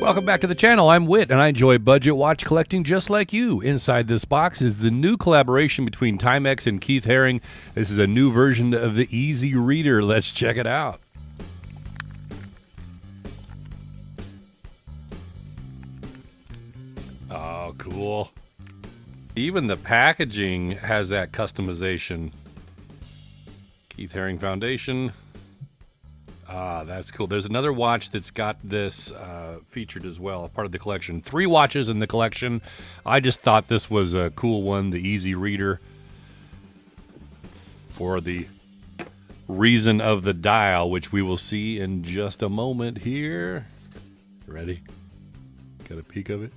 Welcome back to the channel. I'm Whit, and I enjoy budget watch collecting just like you. Inside this box is the new collaboration between Timex and Keith Haring. This is a new version of the Easy Reader. Let's check it out. Oh, cool. Even the packaging has that customization. Keith Haring Foundation. Ah, that's cool. There's another watch that's got this featured as well, part of the collection. 3 watches in the collection. I just thought this was a cool one, the Easy Reader, for the reason of the dial, which we will see in just a moment here. Ready? Got a peek of it?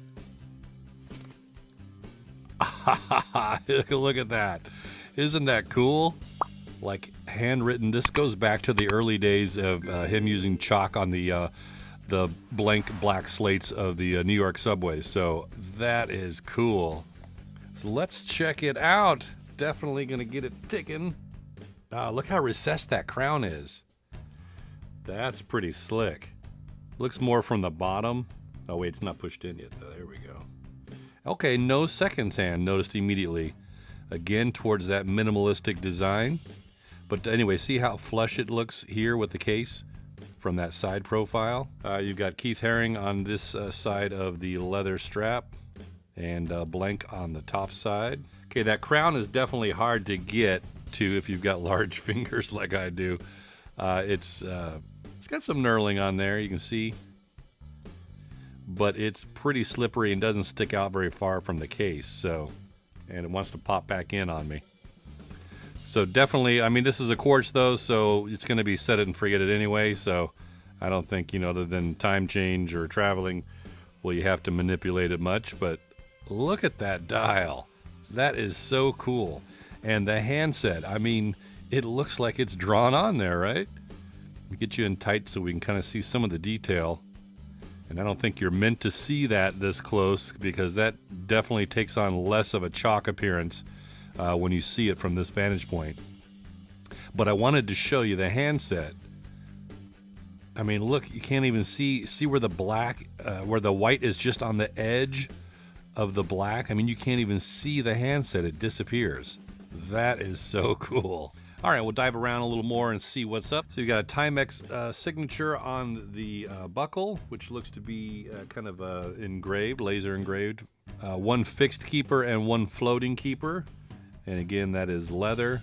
Look at that. Isn't that cool? Like handwritten. This goes back to the early days of him using chalk on the blank black slates of the New York subways. So that is cool. So let's check it out. Definitely gonna get it ticking. Look how recessed that crown is. That's pretty slick. Looks more from the bottom. Oh wait, it's not pushed in yet though. There we go. Okay, no seconds hand. Noticed immediately. Again, towards that minimalistic design. But anyway, see how flush it looks here with the case from that side profile. You've got Keith Haring on this side of the leather strap and blank on the top side. Okay, that crown is definitely hard to get to if you've got large fingers like I do. It's got some knurling on there, you can see. But it's pretty slippery and doesn't stick out very far from the case, so, and it wants to pop back in on me. So definitely, I mean, this is a quartz though, so it's going to be set it and forget it anyway, so I don't think, you know, other than time change or traveling, well, you have to manipulate it much, but look at that dial. That is so cool. And the handset, I mean, it looks like it's drawn on there, right? Let me get you in tight so we can kind of see some of the detail. And I don't think you're meant to see that this close because that definitely takes on less of a chalk appearance when you see it from this vantage point. But I wanted to show you the handset. I mean, look, you can't even see where the black, where the white is just on the edge of the black. I mean, you can't even see the handset. It disappears. That is so cool. All right, we'll dive around a little more and see what's up. So you got a Timex signature on the buckle, which looks to be kind of engraved, laser engraved. 1 fixed keeper and 1 floating keeper. And again, that is leather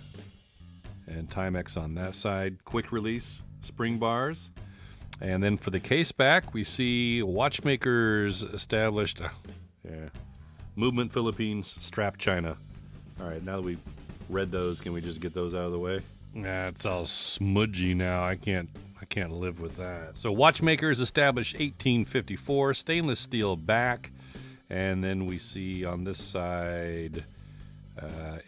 and Timex on that side. Quick release spring bars. And then for the case back, we see watchmakers established. Yeah, Movement Philippines, strap China. All right, now that we've read those, can we just get those out of the way? Nah, it's all smudgy now. I can't live with that. So watchmakers established 1854, stainless steel back. And then we see on this side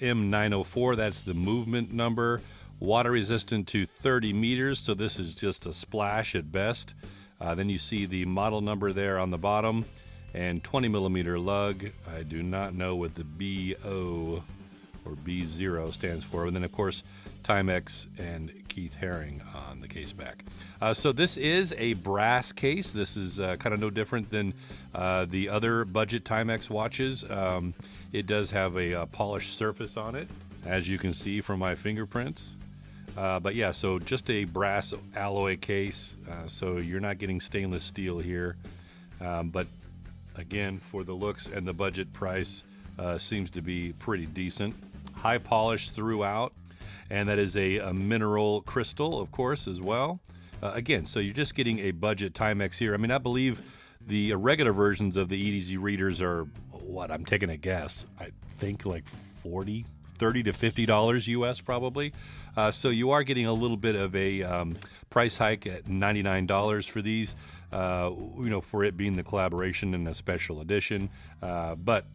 M904, that's the movement number. Water resistant to 30 meters, so this is just a splash at best. Then you see the model number there on the bottom and 20 millimeter lug. I do not know what the BO or B0 stands for. And then of course Timex and Keith Haring on the case back. So this is a brass case. This is kind of no different than the other budget Timex watches. It does have a polished surface on it, as you can see from my fingerprints. But yeah, so just a brass alloy case, so you're not getting stainless steel here. But again, for the looks and the budget price, seems to be pretty decent. High polish throughout, and that is a mineral crystal, of course, as well. Again, so you're just getting a budget Timex here. I mean, I believe the regular versions of the Easy Readers are, what, I'm taking a guess, I think like $30 to $50 US probably. So you are getting a little bit of a price hike at $99 for these, you know, for it being the collaboration and a special edition. But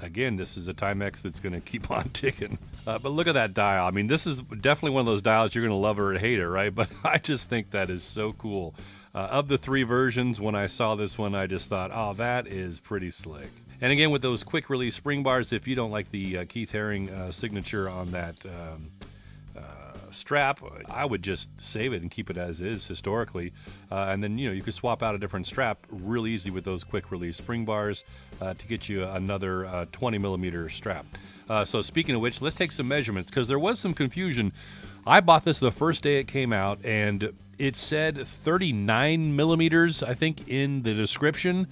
again, this is a Timex that's going to keep on ticking. But look at that dial. I mean, this is definitely one of those dials you're going to love or hate it, right? But I just think that is so cool. Of the 3 versions, when I saw this one, I just thought, oh, that is pretty slick. And again, with those quick release spring bars, if you don't like the Keith Haring signature on that strap, I would just save it and keep it as is historically. And then, you could swap out a different strap real easy with those quick release spring bars to get you another 20 millimeter strap. So speaking of which, let's take some measurements because there was some confusion. I bought this the first day it came out and it said 39 millimeters, I think, in the description.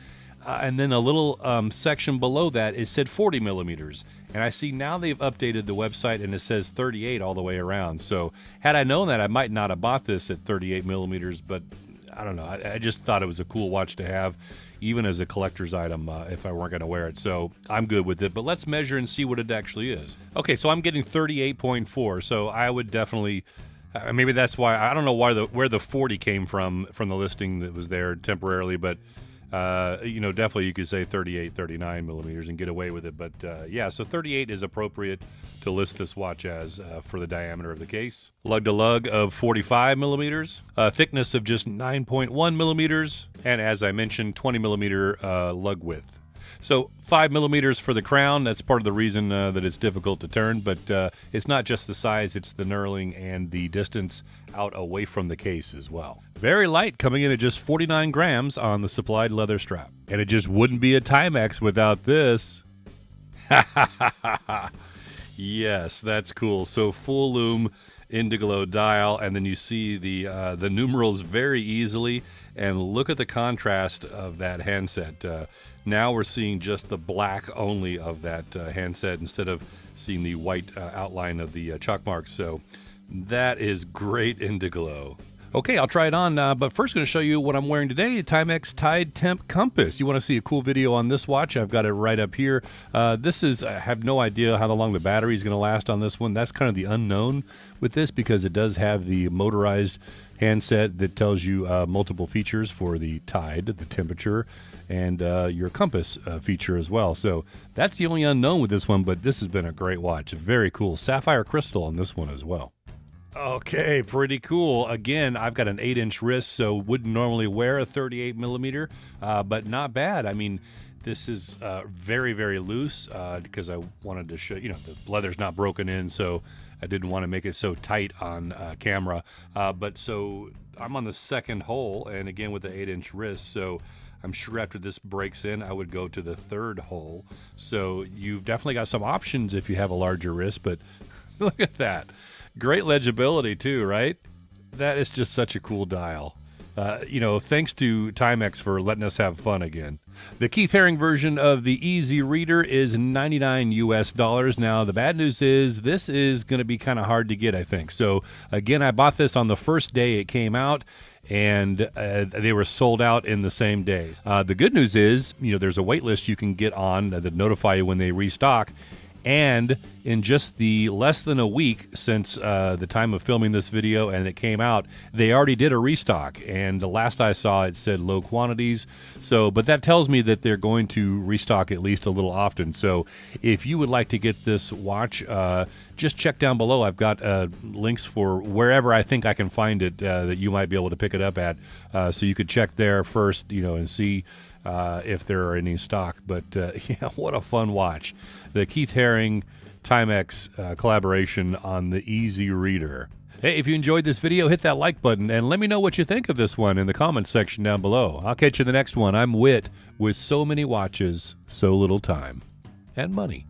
And then a little section below that, it said 40 millimeters. And I see now they've updated the website and it says 38 all the way around. So had I known that, I might not have bought this at 38 millimeters, but I don't know. I just thought it was a cool watch to have, even as a collector's item if I weren't going to wear it. So I'm good with it, but let's measure and see what it actually is. Okay, so I'm getting 38.4, so I would definitely... maybe that's why, I don't know where the 40 came from the listing that was there temporarily, but definitely you could say 38, 39 millimeters and get away with it. But yeah, so 38 is appropriate to list this watch as for the diameter of the case. Lug to lug of 45 millimeters, thickness of just 9.1 millimeters, and as I mentioned, 20 millimeter lug width. So 5 millimeters for the crown. That's part of the reason that it's difficult to turn, but it's not just the size, it's the knurling and the distance out away from the case as well. Very light, coming in at just 49 grams on the supplied leather strap. And it just wouldn't be a Timex without this. Yes, that's cool. So full lume Indiglo dial, and then you see the numerals very easily, and look at the contrast of that handset. Now we're seeing just the black only of that handset instead of seeing the white outline of the chalk marks. So that is great Indiglo. Okay, I'll try it on, but first going to show you what I'm wearing today, a Timex Tide Temp Compass. You want to see a cool video on this watch? I've got it right up here. This is, I have no idea how long the battery is going to last on this one. That's kind of the unknown with this because it does have the motorized handset that tells you multiple features for the tide, the temperature, and your compass feature as well. So that's the only unknown with this one, but this has been a great watch. Very cool. Sapphire crystal on this one as well. Okay, pretty cool. Again, I've got an 8-inch wrist, so wouldn't normally wear a 38 millimeter, but not bad. I mean, this is very, very loose because I wanted to show, the leather's not broken in, so I didn't want to make it so tight on camera. But so I'm on the second hole, and again with the 8-inch wrist, so I'm sure after this breaks in, I would go to the third hole. So you've definitely got some options if you have a larger wrist, but look at that. Great legibility too, right? That is just such a cool dial. Thanks to Timex for letting us have fun again. The Keith Haring version of the Easy Reader is $99 US. Now, the bad news is this is going to be kind of hard to get, I think. So, again, I bought this on the first day it came out, and they were sold out in the same day. The good news is, there's a wait list you can get on that notify you when they restock. And in just the less than a week since the time of filming this video and it came out, they already did a restock. And the last I saw, it said low quantities. So, but that tells me that they're going to restock at least a little often. So if you would like to get this watch, just check down below. I've got links for wherever I think I can find it that you might be able to pick it up at. So you could check there first, and see if there are any stock. But yeah, what a fun watch. The Keith Haring Timex collaboration on the Easy Reader. Hey, if you enjoyed this video, hit that like button and let me know what you think of this one in the comments section down below. I'll catch you in the next one. I'm Whit with so many watches, so little time and money.